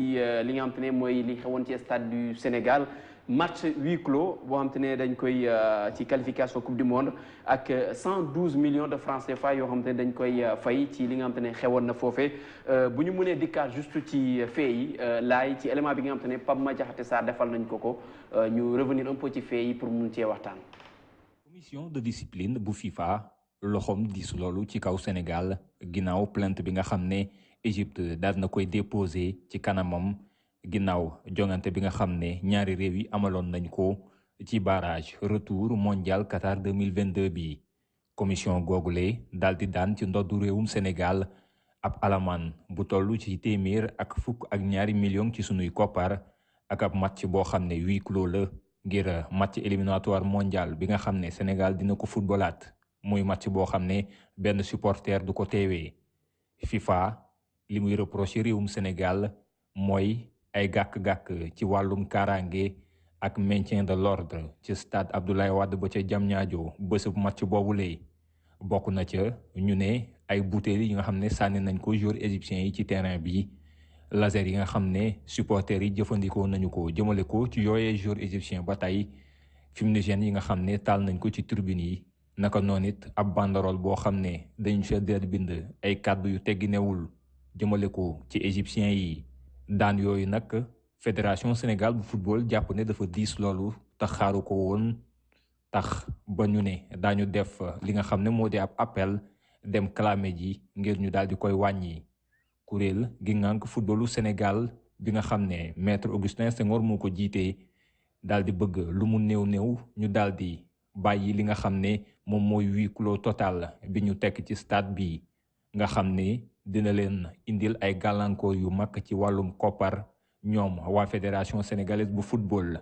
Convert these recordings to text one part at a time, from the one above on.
li nga xam te ne mooy li xewoon ci stade du Sénégal match huis clos boo xam te ne dañ koy ci qualification coupe du monde ak 112 millions de francs CFA yoo xam te ne dañ koy fay ci li nga xam te ne xewoon na foofee bu ñu mënee dikkaat juste ci fait yi laay ci élément bi nga xam te ne Pape Madiakhaté Sarr defal nañ ko ñu revenir un peu ci fait yi pour mun cee waxtaan. commission de discipline bu FIFA loxoom diis loolu ci kaw Sénégal ginnaaw plainte bi nga xam ne Égypte daal na koy déposé ci kanamam ginnaaw jongante bi nga xam ne ñaari réew yi amaloon nañ ko ci barrage retour mondial Qatar 2022 bi commission googule daal di daan ci ndoddu réewum Sénégal ab alamaan bu toll ci téeméer ak fukk ak ñaari millions ci sunuy koppar ak ab match boo xam ne huis clos la ngir match éliminatoire mondial bi nga xam ne Sénégal dina ko footballaat muy match boo xam ne benn supporter du ko teewee FIFA li muy reproché réewum Sénégal mooy ay gàkk-gàkk ci wàllum kaaraange ak maintien de l'ordre ci stade Abdoulaye Wade ba ca Diamniadio bésub match boobu lay bokk na ca ñu ne ay bouteilles yi nga xam ne sànni nañ ko joueurs égyptiens yi ci terrain bi laser yi nga xam ne supporters yi jëfandikoo nañu ko jëmale ko ci yooyee joueurs égyptiens ba tey fumigène yi nga xam ne taal nañ ko ci tribune yi naka noonu it ab banderole boo xam ne dañu sa deet bind ay kàddu yu tegginewul jëmale ko ci égyptiens yi daan yooyu nag fédération Sénégal bu football jàpp ne dafa diis loolu tax xaaru ko woon tax ba ñu ne daañu def li nga xam ne moo di ab appel dem clamé ji ngir ñu daal di koy wàññi kuréel gi ngànk footballu Sénégal bi nga xam ne maître Augustin Senghor moo ko jiitee daal di bëgg lu mu néew ñu daal di bàyyi li nga xam ne moom mooy huis clos total bi ñu tekk ci stade bi nga xam ne dina leen indil ay gàllankoor yu mag ci wàllum koppar ñoom waa fédération sénégalaise bu football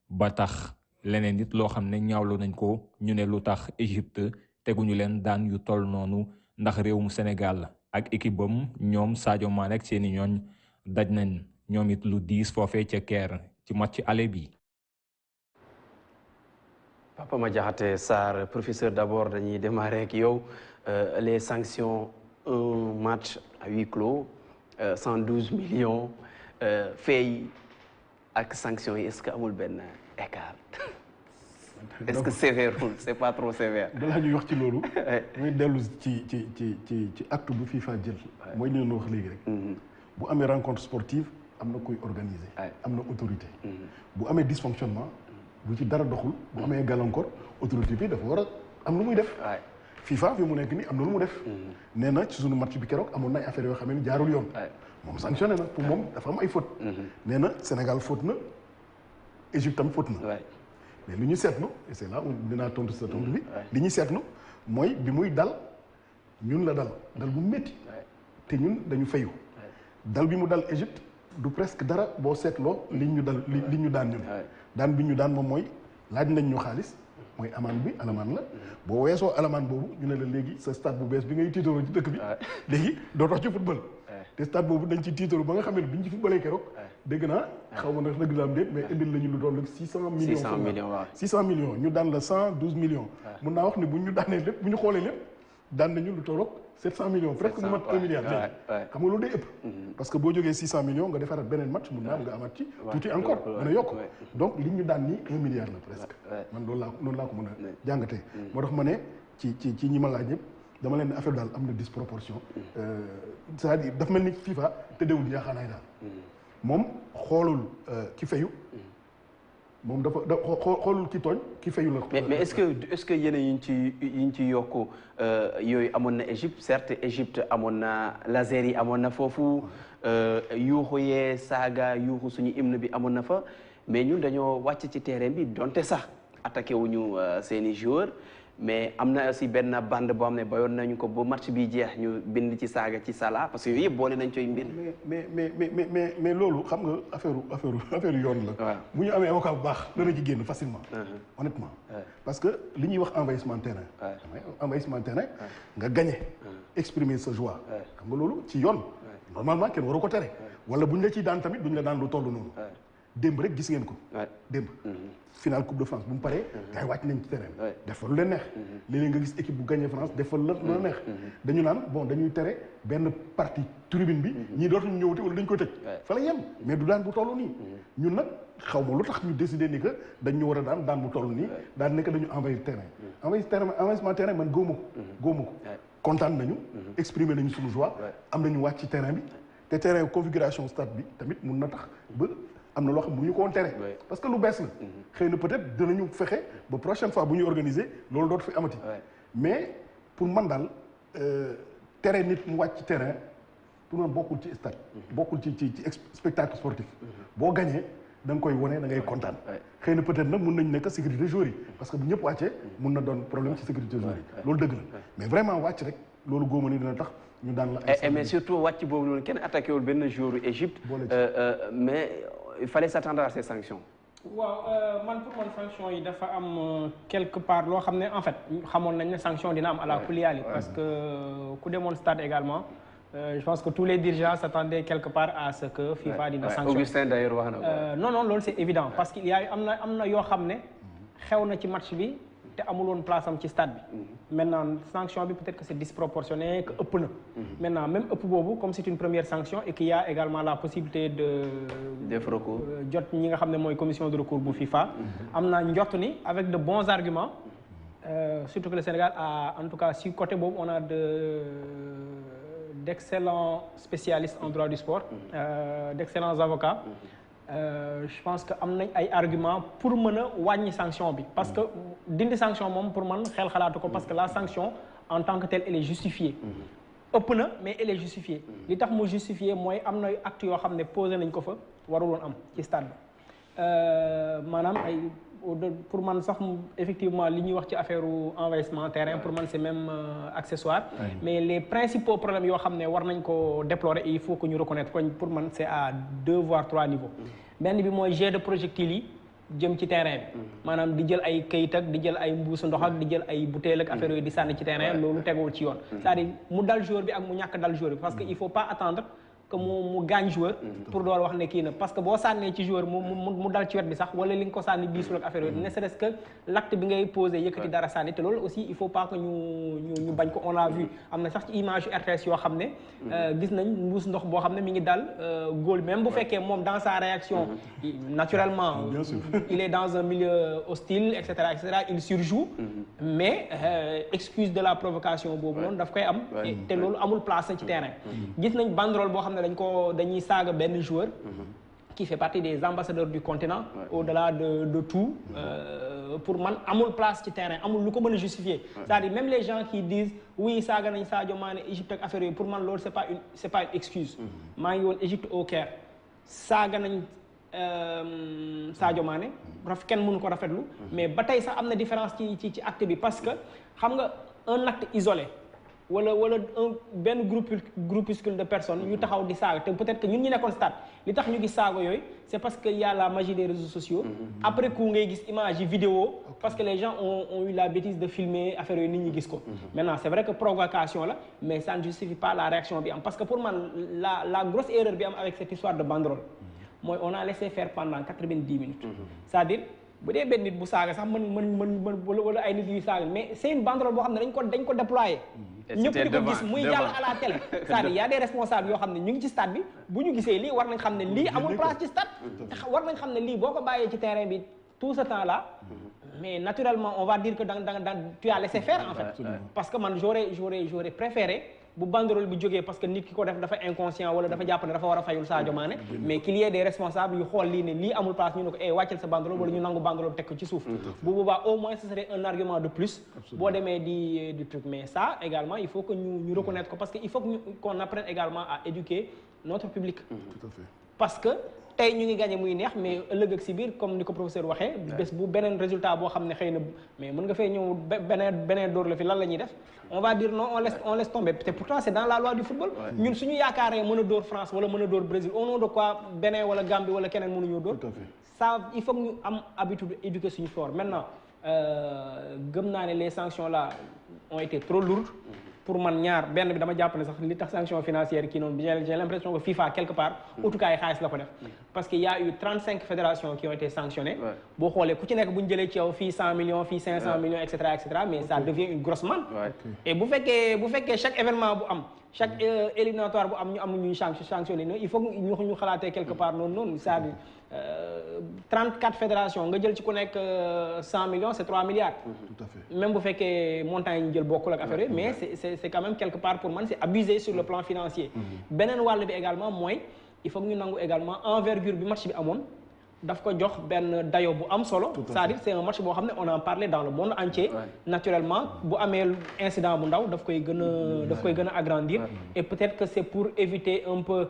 ba tax leneen nit loo xam ne ñaawlu nañ ko ñu ne lu tax Égypte teguñu leen daan yu toll noonu ndax réewum Sénégal ak équipe bam ñoom Sadio Mané ak seeni ñooñ daj nañ ñoom it lu diis foofee ca Caire ci match aller bi. Papa Madiakhaté Sarr professeur d'abord dañuy démarrer ak yow les sanctions un match à huis clos 112 millions fay ak sanctions yi est-ce que amul benn écart est-ce que sévère c'est pas trop sévère. balaa ñuy wax ci loolu. muy dellu ci acte bu FIFA jël. mooy li ñu wax léegi rek. bu amee rencontre sportive am na koy organiser. am na autorité. bu amee dysfonctionnement. bu ci dara doxul bu amee gàllankoor autorité bi dafa war a am lu muy def. FIFA fi mu nekk nii am na lu mu def. nee na ci sunu match bi keroog amoon na ay affaires yoo xam ne jaarul yoon. moom sanctionné na pour moom dafa am ay fautes. nee na Sénégal faute na Égypte tam faute na. mais li ñu seetlu et c'est là dinaa tontu sa tontu bi. li ñu seetlu mooy bi muy dal ñun la dal bu métti. te ñun dañu fayu. dal bi mu dal Égypte du presque dara boo seetloo li ñu daan ñun. daan bi ñu daan moom mooy laaj nañ ñu xaalis mooy alamaan la boo weesoo alamaan boobu ñu ne la léegi sa stade bu bees bi ngay tiitaroo ci dëkk bi léegi doo tax ci football te stade boobu dañ ci tiitaroo ba nga xam ne bi ñu ci footballee keroog dégg naa xaw ma ndax dëgg la am déet mais indil lañu lu doon 600 millions ñu daan la 112 millions mun naa wax ne bu ñu daanee lépp bu ñu xoolee lépp daan nañu lu tolloog 700 millions presque mu mat 1 milliard léegi xam nga loolu day ëpp parce que boo jógee 600 millions nga defaraat beneen match mun naa nga amaat ci tuuti encore mën a yokk donc li ñu daan nii 1 milliard la presque man noonu laa ko mën a jàngatee moo tax ma ne ci ñi ma laaj ñëpp dama leen ne affaire daal am na disproportion c'est-à-dire dafa mel ni FIFA tëddeewul yaaxaanaay daal moom xoolul ki fayu moom dafa xoolul ki tooñ ki fayu la. mais est-ce que yeneen yi ñu ci yokku yooyu amoon na Égypte certes Égypte amoon na laser yi amoon na foofu yuuxu yee saaga yuuxu suñu hymne bi amoon na fa mais ñun dañoo wàcc ci terrain bi donte sax attaqué wuñu seeni joueurs mais am na aussi benn bande boo xam ne bayoon nañu ko ba match bi jeex ñu bind ci saaga ci Salah parce que yooyu yëpp boole nañ coy mbir. mais loolu xam nga affaire yoon la. bu ñu amee avocat bu baax dana ci génn facilement. honnêtement. parce que li ñuy wax envahissement terrain. envahissement terrain nga gagné. exprimer sa joie. xam nga loolu ci yoon. normalement kenn waru ko tere. wala buñ la ciy daan tamit duñ la daan lu toll noonu. démb rek gis ngeen ko. démb. finale Coupe de France bu mu paree. gars yi wàcc nañ ci terrain bi. def fa lu leen neex. léeg-léeg nga gis équipe bu gagné France def fa lu leen neex. dañu naan bon dañuy tere benn partie tribune bi. ñii dootuñu ñëwati wala dañu koy tëj. fa la yem mais du daan bu toll nii. ñun nag xaw ma lu tax ñu décidé ni que dañ ñu war a daan bu toll nii. daan nekk dañu envahir terrain. envahissement terrain man góobu ko. góobu ko kontaan nañu. exprimer nañu suñu joie. am nañu wàcc ci terrain bi. te terrain configuration stade bi tamit mun na tax ba. am na loo xam ne bu ñu ko woon tere parce que lu bees la xëy na peut-être dinañu fexe ba prochaine fois bu ñu organiser loolu dootu fi amati mais pour man daal tere nit mu wàcc terrain pour man bokkul ci stade bokkul ci spectacle sportif boo gañee da nga koy wone da ngay kontaan xëy na peut-être nag mun nañu nekk sécurité joueurs yi parce que bu ñëpp wàccee mun na doon problème ci sécurité joueurs yi loolu dëgg la mais vraiment wàcc rek loolu góoma ni dina tax ñu daan la mais surtout wàcc boobu noonu kenn attaqué wul benn joueur Égypte mais il fallait s'attendre à ces sanctions. waaw man pour man sanction yi dafa am quelque part loo xam ne en fait xamoon nañ ne sanction dina am à la kuliyaali parce que ku demoon stade également je pense que tous les dirigeants s'attendaient quelque part à ce que FIFA dina sanction. Augustin d'ailleurs wax na ko. non loolu c'est évident parce qu'il y a am na yoo xam ne xew na ci match bi te amul woon place am ci stade bi. maintenant sanction bi peut-être que c'est disproportionné que ëpp na. maintenant même ëpp boobu comme c'est une première sanction et qu'il y a également la possibilité de. def recours jot ñi nga xam ne mooy commission de recours bu FIFA. am naa njort ni avec de bons arguments surtout que le Sénégal a en tout cas si côté boobu on a d'excellents spécialistes en droit du sport. D'excellents avocats. Je pense que am nañ ay arguments pour mën a wàññi sanction bi parce que dindi sanction moom pour man xel xalaatu ko parce que la sanction en tant que telle elle est justifiée. ëpp na mais elle est justifiée. li tax mu justifié mooy am na actes yoo xam ne posé nañ ko fa warul woon am ci stade bi maanaam ay pour man sax effectivement li ñuy wax ci affaire envahissement terrain pour man c'est même accessoire. mais les principaux problèmes yoo xam ne war nañ ko déplorer et il faut que ñu reconnaître ko pour man c'est à 2 voire 3 niveaux. benn bi mooy jet de projectiles yi jëm ci terrain bi. maanaam di jël ay kayit ak di jël ay mbuusu ndox ak di jël ay bouteilles ak affaire yooyu di sànni ci terrain loolu teguwul ci yoon. c'est-à-dire mu dal joueur bi ak mu ñàkk dal joueur bi parce que il faut pas attendre. que mu gaañ joueur pour door wax ne kii na parce que boo sànnee ci joueur mu dal ci wet bi sax wala li nga ko sànni diisul ak affaire yooyu ne serait-ce que l'acte bi ngay posé yëkkati dara sànni te loolu aussi il faut pas que ñu bañ ko on a vu am na sax ci image yu RTS yoo xam ne gis nañ mbuus ndox boo xam ne mi ngi dal góol même bu fekkee moom dans sa réaction naturellement il est dans un milieu hostile et cetera il surjoue mais excuse de la provocation boobu noonu daf koy am te loolu amul place ci terrain gis nañ banderole boo xam ne dañuy saaga benn joueur qui fait partie des ambassadeurs du continent au-delà de tout pour man amul place ci terrain amul lu ko mën a justifier c'est-à-dire même les gens qui disent oui saaga nañ Sadio Mané Égypte ak affaire yooyu pour man loolu c'est pas une excuse maa ngi woon Égypte au Caire saaga nañ Sadio Mané kenn mënu ko rafetlu mais ba tey sax am na différence ci acte bi parce que xam nga un acte isolé wala benn groupuscule de personnes yu taxaw di saaga te peut-être que ñun ñu nekkoon stade li tax ñu gis saaga yooyu c'est parce que y a la magie des réseaux sociaux après coup ngay gis image yi vidéo parce que les gens ont eu la bêtise de filmer affaire yooyu nit ñi gis ko maintenant c'est vrai que provocation la mais ça ne justifie pas la réaction bi am parce que pour man la grosse erreur bi am avec cette histoire de banderole mooy on a laissé faire pendant 90 minutes c'est-à-dire bu dee benn nit bu saaga sax mën wala ay nit yuy saaga mais c'est une banderole boo xam ne dañ ko déployer ñëpp di ko gis muy jàll à la télé c'est-à-dire y a des responsables yoo xam ne ñu ngi ci stade bi bu ñu gisee lii war nañ xam ne lii amul place ci stade war nañ xam ne lii boo ko bàyyee ci terrain bi tout ce temps là mais naturellement on va dire que tu as laissé faire en fait parce que man j'aurais préféré bu banderole bi jógee parce que nit ki ko def dafa inconscient wala dafa jàpp ne dafa war a fayul Sadio Mané mais qu'il y ait des responsables yu xool lii ne lii amul place ñu ne ko wàccal sa banderole wala ñu nangu banderole teg ko ci suuf bu boobaa au moins ce serait un argument de plus boo demee di truc mais ça également il faut que ñu reconnaître ko parce que il faut qu'on apprenne également à éduquer notre public tout à fait parce que tey ñu ngi gagné muy neex mais ëllëg ak si biir comme ni ko professeur waxee bés bu beneen résultat boo xam ne xëy na mais mën nga fay ñëw beneen dóor la fi lan la ñuy def on va dire non on laisse tomber te pourtant c'est dans la loi du football ñun suñu yaakaaree mën a dóor France wala mën a dóor Brésil au nom de quoi Bénin wala Gambie wala keneen mënuñoo dóor ça il faut que ñu am habitude éduquer suñu sport maintenant gëm naa ne les sanctions là ont été trop lourdes pour man ñaar benn bi dama jàpp ne sax li tax sanction financière kii noonu j'ai l'impression que FIFA quelque part utukaay xaalis la ko def parce qu'il y a eu 35 fédérations qui ont été sanctionnées. Boo xoolee ku ci nekk bu ñu jëlee ci yow fii 100 millions fii 500 millions etc. mais ça devient une grosse manne. Et bu fekkee chaque événement bu am chaque éliminatoire bu am ñu am ñuy sanctionné il faut ñu xalaatee quelque part noonu c'est-à-dire 34 fédérations nga jël ci ku nekk 100 millions c'est 3 milliards. Tout à fait. Même bu fekkee montant yi ñu jël bokkul ak affaire mais c'est quand même quelque part pour man c'est abusé sur le plan financier. beneen wàll bi également mooy il faut que ñu nangu également envergure bi match bi amoon daf ko jox benn dayo bu am solo. c'est-à-dire c'est un match boo xam ne on en parlait dans le monde entier. Naturellement bu amee incident bu ndaw daf koy gën a agrandir. Et peut-être que c'est pour éviter un peu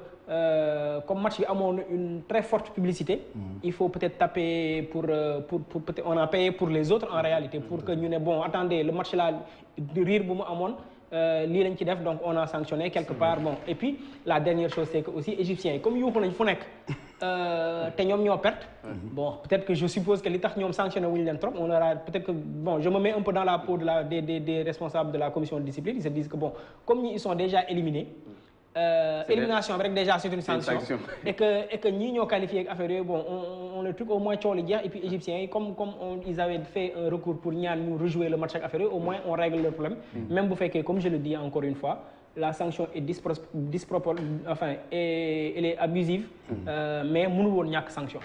comme match bi amoon une très forte publicité. Il faut peut-être taper pour peut-être on a payé pour les autres en réalité pour que ñu ne bon attendez le match là riir bu mu amoon. lii lañ ci def donc on a sanctionné quelque part bon et puis la dernière chose c'est que aussi égyptiens yi comme yuuxu nañ fu nekk te ñoom ñoo perte bon peut-être que je suppose que li tax ñoom sanctionné wuñu leen trop on aura peut-être que bon je me mets un peu dans la peau des responsables de la commission de discipline ils se disent que bon comme ils sont déjà éliminés élimination bi rek déjà c'est une sanction et que ñii ñoo qualifié ak affaire yooyu bon on le truc au moins coow li jeex et puis égyptiens yi comme ils avaient fait un recours pour ñaan ñu rejouer le match ak affaire yooyu au moins on règle le problème même bu fekkee comme je le dis encore une fois la sanction est elle est abusive mais mënul woon ñàkk sanction